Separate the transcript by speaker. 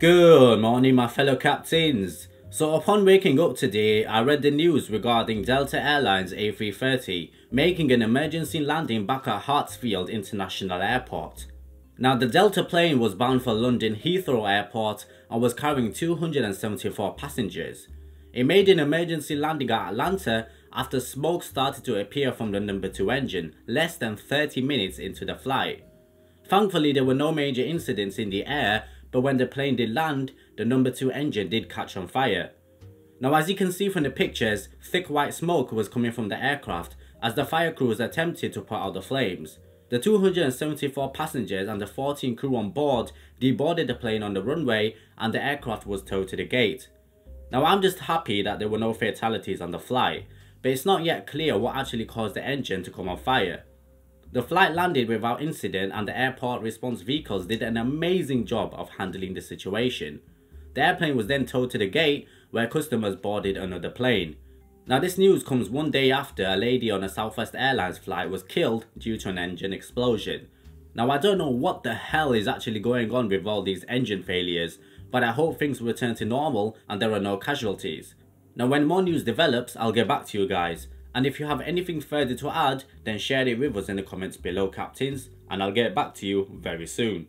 Speaker 1: Good morning, my fellow captains. So upon waking up today, I read the news regarding Delta Airlines A330 making an emergency landing back at Hartsfield International Airport. Now the Delta plane was bound for London Heathrow Airport and was carrying 274 passengers. It made an emergency landing at Atlanta after smoke started to appear from the number 2 engine less than 30 minutes into the flight. Thankfully there were no major incidents in the air, but when the plane did land, the number 2 engine did catch on fire. Now as you can see from the pictures, thick white smoke was coming from the aircraft as the fire crews attempted to put out the flames. The 274 passengers and the 14 crew on board deboarded the plane on the runway and the aircraft was towed to the gate. Now I'm just happy that there were no fatalities on the flight, but it's not yet clear what actually caused the engine to come on fire. The flight landed without incident and the airport response vehicles did an amazing job of handling the situation. The airplane was then towed to the gate where customers boarded another plane. Now this news comes one day after a lady on a Southwest Airlines flight was killed due to an engine explosion. Now I don't know what the hell is actually going on with all these engine failures, but I hope things will return to normal and there are no casualties. Now when more news develops, I'll get back to you guys. And if you have anything further to add, then share it with us in the comments below, captains, and I'll get back to you very soon.